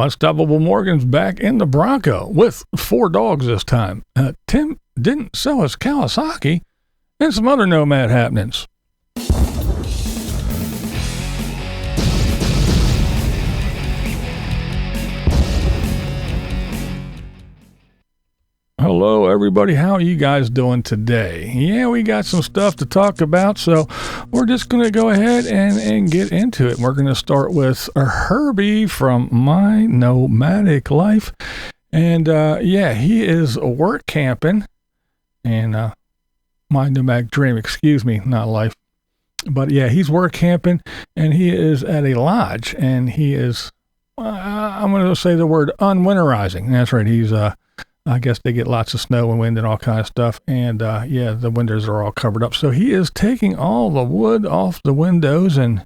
Unstoppable Morgan's back in the Bronco with 4 dogs this time. Tim didn't sell his Kawasaki, and some other Nomad happenings. Hello, everybody. How are you guys doing today? Yeah, we got some stuff to talk about, so we're just going to go ahead and get into it. We're going to start with Herbie from My Nomadic Life. And, yeah, he is work camping and My Nomadic Dream, excuse me, not life. But, yeah, he's work camping, and he is at a lodge, and he is, I'm going to say the word unwinterizing. That's right, he's I guess they get lots of snow and wind and all kind of stuff. And, yeah, the windows are all covered up. So he is taking all the wood off the windows and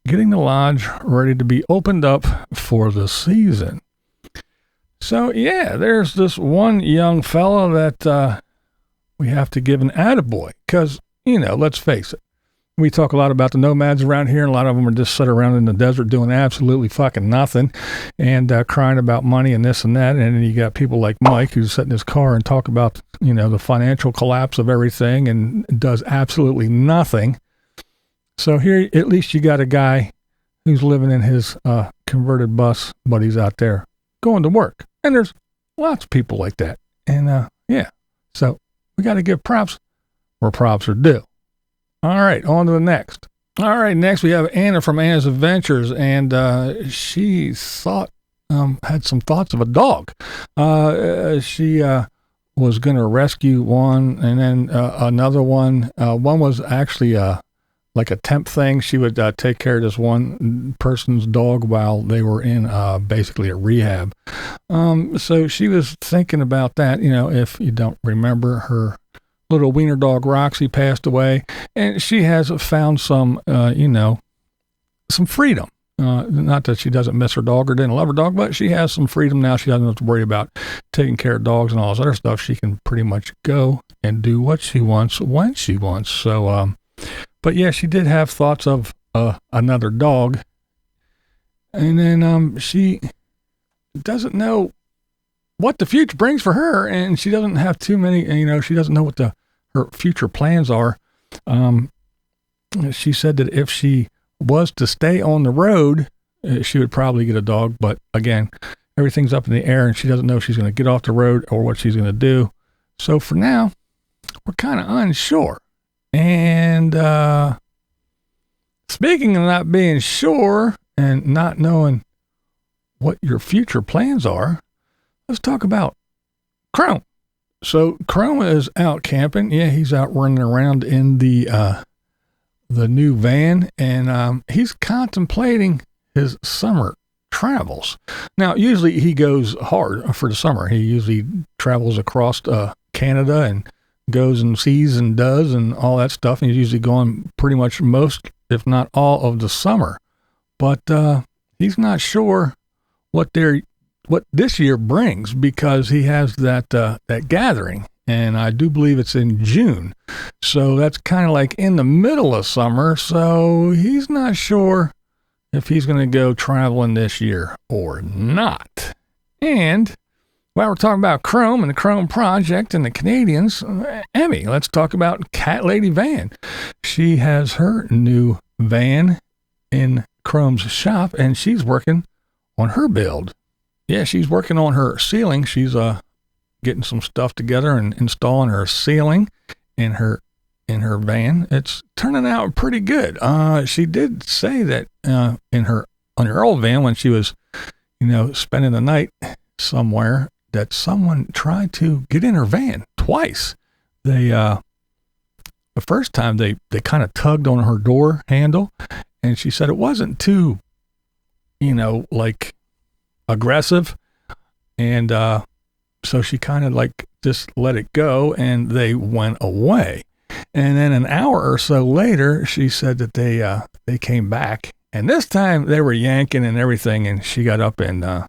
getting the lodge ready to be opened up for the season. So, yeah, there's this one young fellow that we have to give an attaboy. Because, you know, let's face it. We talk a lot about the nomads around here, and a lot of them are just sitting around in the desert doing absolutely fucking nothing and crying about money and this and that. And then you got people like Mike who's sitting in his car and talk about, you know, the financial collapse of everything and does absolutely nothing. So here, at least you got a guy who's living in his converted bus, but he's out there going to work. And there's lots of people like that. And, yeah, so we got to give props where props are due. All right, on to the next. All right, next we have Anna from Anna's Adventures, and she had some thoughts of a dog. She was going to rescue one, and then another one. One was actually like a temp thing. She would take care of this one person's dog while they were in basically a rehab. So she was thinking about that. You know, if you don't remember, her little wiener dog Roxy passed away, and she has found some, you know, some freedom. Not that she doesn't miss her dog or didn't love her dog, but she has some freedom now. She doesn't have to worry about taking care of dogs and all this other stuff. She can pretty much go and do what she wants when she wants. So, but yeah, she did have thoughts of another dog, and then she doesn't know what the future brings for her, and she doesn't have too many, you know, she doesn't know what her future plans are. She said that if she was to stay on the road, she would probably get a dog. But again, everything's up in the air, and she doesn't know if she's going to get off the road or what she's going to do. So for now, we're kind of unsure. And speaking of not being sure and not knowing what your future plans are, let's talk about Chrome. So Chrome is out camping. Yeah, he's out running around in the new van, and he's contemplating his summer travels. Now, usually he goes hard for the summer. He usually travels across Canada and goes and sees and does and all that stuff. And he's usually gone pretty much most, if not all, of the summer. But he's not sure what this year brings, because he has that gathering, and I do believe it's in June. So that's kind of like in the middle of summer. So he's not sure if he's going to go traveling this year or not. And while we're talking about Chrome and the Chrome Project and the Canadians, Emmy, let's talk about Cat Lady Van. She has her new van in Chrome's shop, and she's working on her build. Yeah, she's working on her ceiling. She's getting some stuff together and installing her ceiling in her van. It's turning out pretty good. She did say that on her old van, when she was, you know, spending the night somewhere, that someone tried to get in her van twice. They the first time they kind of tugged on her door handle, and she said it wasn't too, you know, like aggressive, and so she kind of like just let it go, and they went away. And then an hour or so later, she said that they came back, and this time they were yanking and everything, and she got up and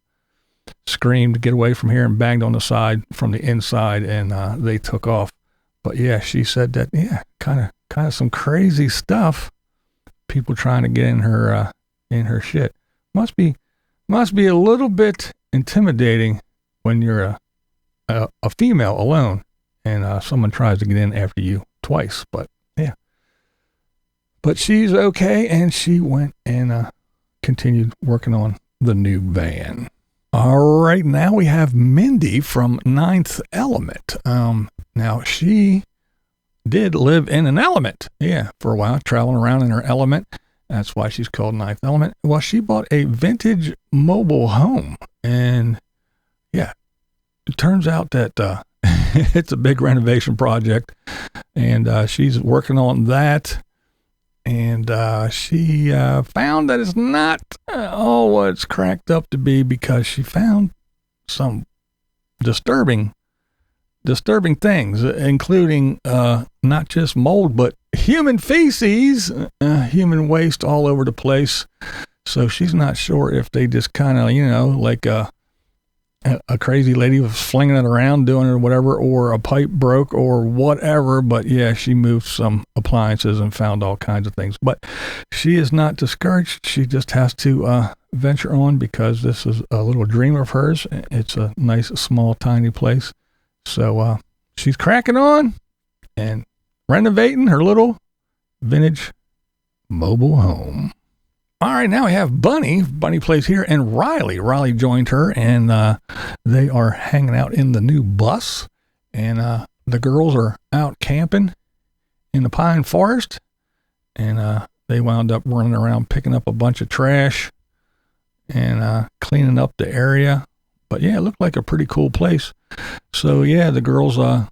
screamed, "Get away from here," and banged on the side from the inside, and they took off. But yeah, she said that, yeah, kind of some crazy stuff. People trying to get in her shit. Must be Must be a little bit intimidating when you're a female alone and someone tries to get in after you twice. But yeah, but she's okay, and she went and continued working on the new van. All right, now we have Mindy from Ninth Element. Now she did live in an element, for a while, traveling around in her element. That's why she's called Ninth Element. Well, she bought a vintage mobile home, and it turns out that it's a big renovation project, and she's working on that. And she found that it's not all what it's cracked up to be, because she found some disturbing things, including not just mold, but human feces, human waste all over the place. So she's not sure if they just kind of, like a crazy lady was flinging it around doing it or whatever, or a pipe broke or whatever. But yeah, she moved some appliances and found all kinds of things. But she is not discouraged. She just has to venture on, because this is a little dream of hers. It's a nice, small, tiny place. So she's cracking on and renovating her little vintage mobile home. All right, now we have Bunny Plays Here, and Riley. Riley joined her, and they are hanging out in the new bus, and the girls are out camping in the pine forest, and they wound up running around picking up a bunch of trash and cleaning up the area. But yeah, it looked like a pretty cool place. So yeah, the girls are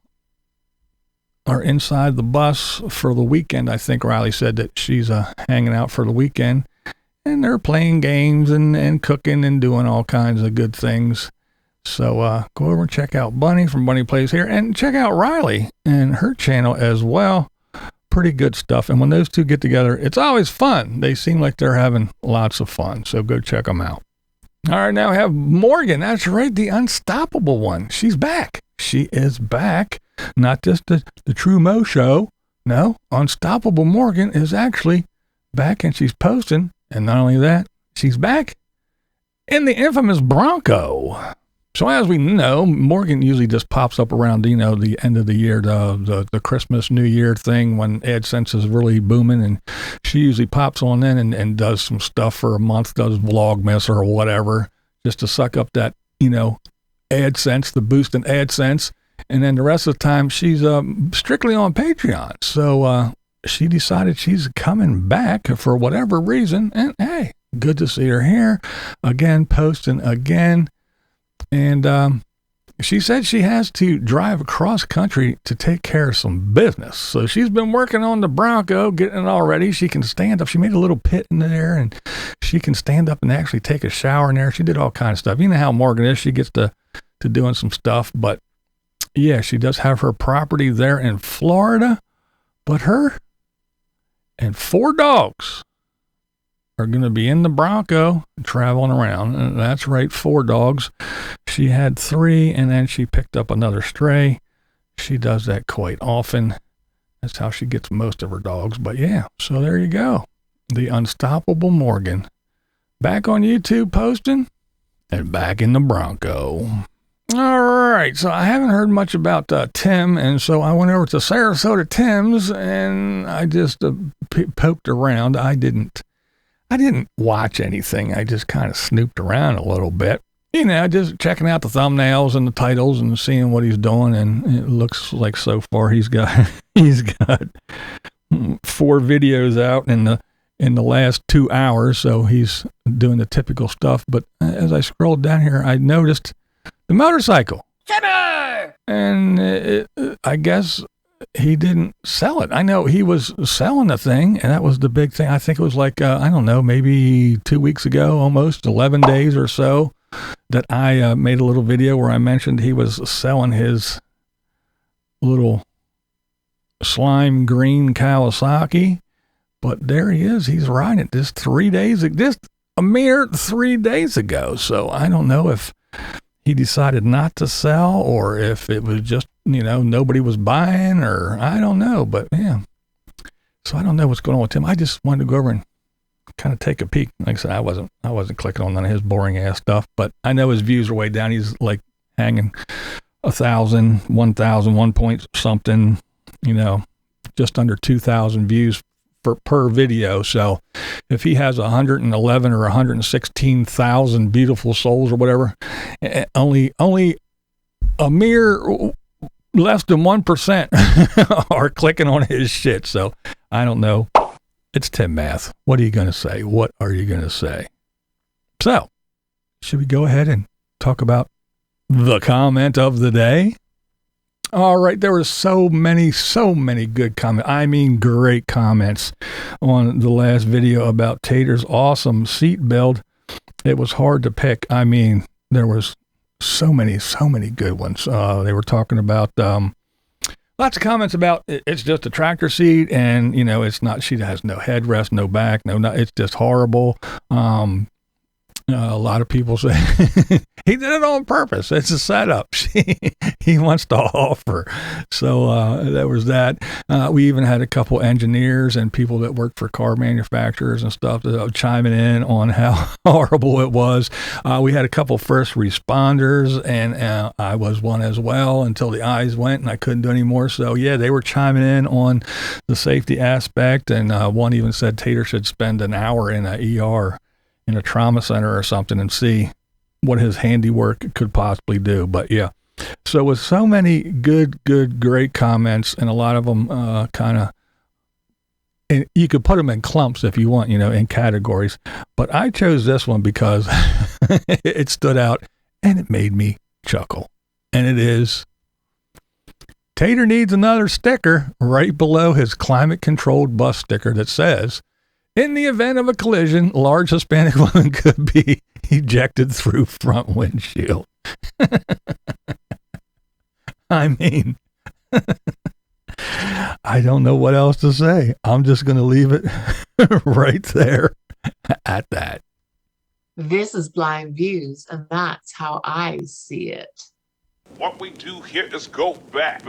inside the bus for the weekend. I think Riley said that she's hanging out for the weekend. And they're playing games and cooking and doing all kinds of good things. So go over and check out Bunny from Bunny Plays Here, and check out Riley and her channel as well. Pretty good stuff. And when those two get together, it's always fun. They seem like they're having lots of fun. So go check them out. All right, now we have Morgan. That's right, the unstoppable one. She's back. She is back. Not just the True Mo show. No, Unstoppable Morgan is actually back, and she's posting. And not only that, she's back in the infamous Bronco. So as we know, Morgan usually just pops up around, the end of the year, the Christmas, New Year thing, when AdSense is really booming. And she usually pops on then and does some stuff for a month, does Vlogmas or whatever, just to suck up that, AdSense, the boost in AdSense. And then the rest of the time, she's strictly on Patreon. So she decided she's coming back for whatever reason, and hey, good to see her here again, posting again. And she said she has to drive across country to take care of some business. So she's been working on the Bronco, getting it all ready. She can stand up. She made a little pit in there, and she can stand up and actually take a shower in there. She did all kinds of stuff. You know how Morgan is. She gets to doing some stuff. But yeah, she does have her property there in Florida. But her and 4 dogs are going to be in the Bronco traveling around. And that's right, 4 dogs. She had 3, and then she picked up another stray. She does that quite often. That's how she gets most of her dogs. But yeah, so there you go. The Unstoppable Morgan. Back on YouTube posting, and back in the Bronco. All right, so I haven't heard much about Tim, and so I went over to Sarasota Tim's, and I just poked around. I didn't watch anything. I just kind of snooped around a little bit, just checking out the thumbnails and the titles and seeing what he's doing. And it looks like so far he's got 4 videos out in the last 2 hours, so he's doing the typical stuff. But as I scrolled down here, I noticed the motorcycle. Timber! And I guess he didn't sell it. I know he was selling the thing, and that was the big thing. I think it was like, I don't know, maybe 2 weeks ago, almost 11 days or so, that I made a little video where I mentioned he was selling his little slime green Kawasaki. But there he is. He's riding it just a mere 3 days ago. So I don't know if he decided not to sell, or if it was just, nobody was buying, or I don't know. But yeah, so I don't know what's going on with him. I just wanted to go over and kind of take a peek. Like I said, I wasn't clicking on none of his boring ass stuff, but I know his views are way down. He's like hanging 1,000, 1,000, 1 point something, you know, just under 2,000 views per video. So if he has 111 or 116,000 beautiful souls or whatever, only a mere less than 1% are clicking on his shit. So I don't know. It's Tim Math. What are you going to say? What are you going to say? So should we go ahead and talk about the comment of the day? All right, there were so many good comments. I mean, great comments on the last video about Tater's awesome seat build. It was hard to pick. I mean, there was so many good ones. They were talking about lots of comments about it's just a tractor seat, and you know, it's not. She has no headrest, no back, no. It's just horrible. A lot of people say he did it on purpose. It's a setup. He wants to offer. So there was that. We even had a couple engineers and people that worked for car manufacturers and stuff that were chiming in on how horrible it was. We had a couple first responders, and I was one as well until the eyes went and I couldn't do any more. So yeah, they were chiming in on the safety aspect, and one even said Tater should spend an hour in a ER in a trauma center or something and see what his handiwork could possibly do. But yeah, so with so many great comments, and a lot of them kind of, and you could put them in clumps if you want, you know, in categories, but I chose this one because it stood out and it made me chuckle. And it is, Tater needs another sticker right below his climate controlled bus sticker that says, in the event of a collision, large Hispanic woman could be ejected through front windshield. I mean, I don't know what else to say. I'm just going to leave it right there at that. This is Blind Views, and that's how I see it. What we do here is go back.